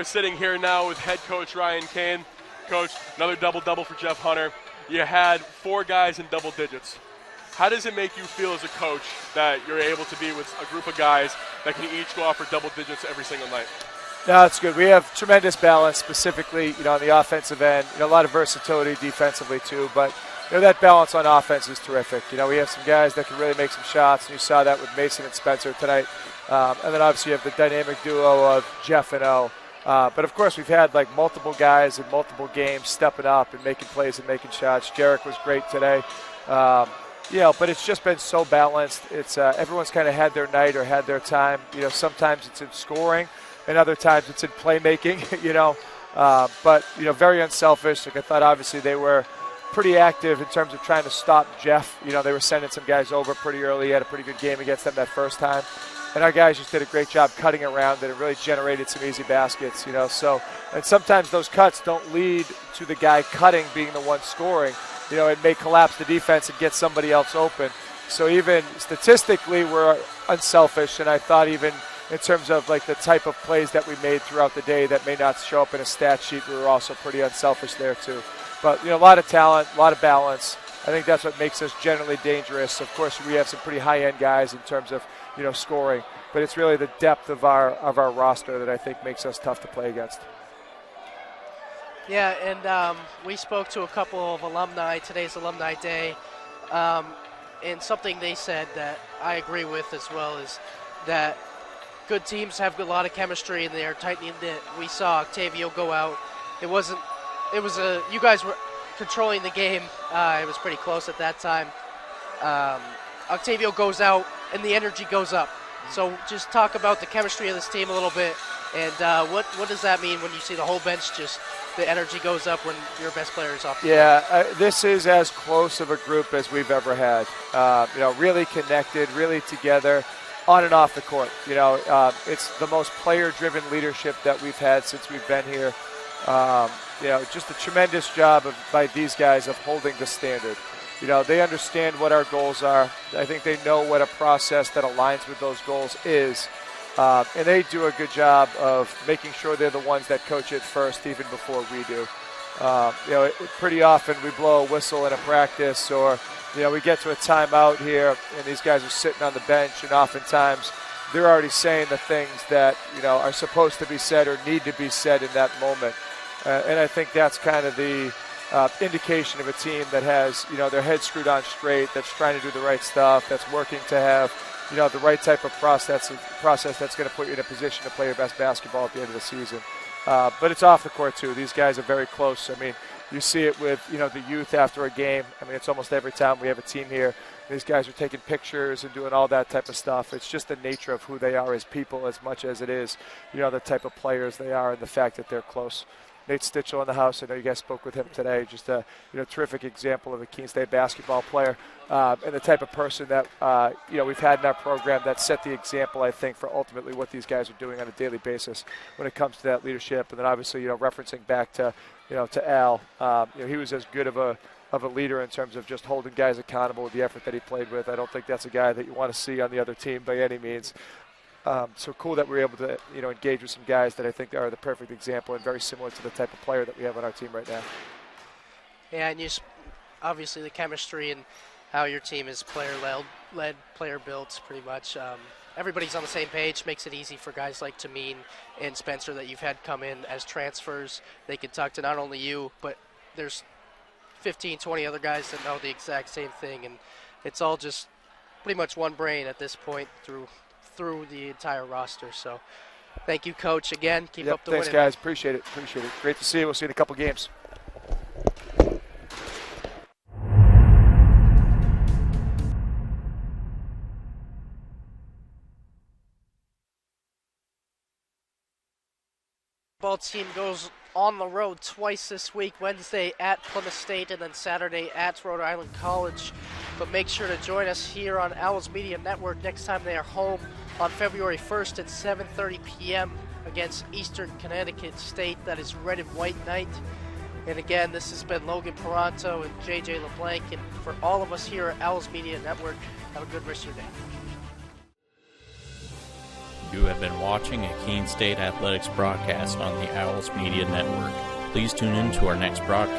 are sitting here now with head coach Ryan Cain. Coach, another double-double for Jeff Hunter. You had 4 guys in double digits. How does it make you feel as a coach that you're able to be with a group of guys that can each go off for double digits every single night? No, it's good. We have tremendous balance, specifically, on the offensive end. A lot of versatility defensively too, but that balance on offense is terrific. We have some guys that can really make some shots, and you saw that with Mason and Spencer tonight. And then obviously you have the dynamic duo of Jeff and O. But of course we've had multiple guys in multiple games stepping up and making plays and making shots. Jarek was great today. But it's just been so balanced. It's everyone's kind of had their night or had their time. Sometimes it's in scoring, and other times it's in playmaking. But very unselfish. I thought obviously they were pretty active in terms of trying to stop Jeff. They were sending some guys over pretty early. He had a pretty good game against them that first time, and our guys just did a great job cutting around it. It really generated some easy baskets. So, and sometimes those cuts don't lead to the guy cutting being the one scoring. It may collapse the defense and get somebody else open. So even statistically, we're unselfish, and I thought even in terms of the type of plays that we made throughout the day that may not show up in a stat sheet, we were also pretty unselfish there too. But a lot of talent, a lot of balance. I think that's what makes us generally dangerous. Of course, we have some pretty high-end guys in terms of scoring, but it's really the depth of our roster that I think makes us tough to play against. Yeah, and we spoke to a couple of alumni. Today's Alumni Day, and something they said that I agree with as well is that good teams have a lot of chemistry and they are tightly knit. We saw Octavio go out. You guys were controlling the game. It was pretty close at that time. Octavio goes out and the energy goes up. So just talk about the chemistry of this team a little bit, and what does that mean when you see the whole bench just the energy goes up when your best player is off the field? This is as close of a group as we've ever had. Really connected, really together, on and off the court. It's the most player-driven leadership that we've had since we've been here. Just a tremendous job by these guys of holding the standard. They understand what our goals are. I think they know what a process that aligns with those goals is. And they do a good job of making sure they're the ones that coach it first, even before we do. Pretty often we blow a whistle in a practice, or we get to a timeout here, and these guys are sitting on the bench, and oftentimes they're already saying the things that are supposed to be said or need to be said in that moment. And I think that's kind of the indication of a team that has their head screwed on straight, that's trying to do the right stuff, that's working to have the right type of process that's going to put you in a position to play your best basketball at the end of the season. But it's off the court too. These guys are very close. I mean, you see it with the youth after a game. I mean, it's almost every time we have a team here. These guys are taking pictures and doing all that type of stuff. It's just the nature of who they are as people, as much as it is the type of players they are and the fact that they're close. Nate Stitchell in the house. I know you guys spoke with him today. Just a terrific example of a Keene State basketball player and the type of person that we've had in our program that set the example, I think, for ultimately what these guys are doing on a daily basis when it comes to that leadership. And then obviously referencing back to to Al, he was as good of a leader in terms of just holding guys accountable with the effort that he played with. I don't think that's a guy that you want to see on the other team by any means. So cool that we're able to engage with some guys that I think are the perfect example and very similar to the type of player that we have on our team right now. Yeah, and obviously the chemistry and how your team is player-led, player-built pretty much. Everybody's on the same page, makes it easy for guys like Tameen and Spencer that you've had come in as transfers. They can talk to not only you, but there's 15, 20 other guys that know the exact same thing, and it's all just pretty much one brain at this point through the entire roster. So thank you, Coach, again. Keep up the winning. Thanks, guys. Appreciate it. Great to see you. We'll see you in a couple games. Ball team goes on the road twice this week, Wednesday at Plymouth State and then Saturday at Rhode Island College. But make sure to join us here on Owls Media Network next time they are home on February 1st at 7:30 p.m. against Eastern Connecticut State. That is red and white night. And again, this has been Logan Peranto and JJ LeBlanc. And for all of us here at Owls Media Network, have a good rest of your day. You have been watching a Keene State Athletics broadcast on the Owls Media Network. Please tune in to our next broadcast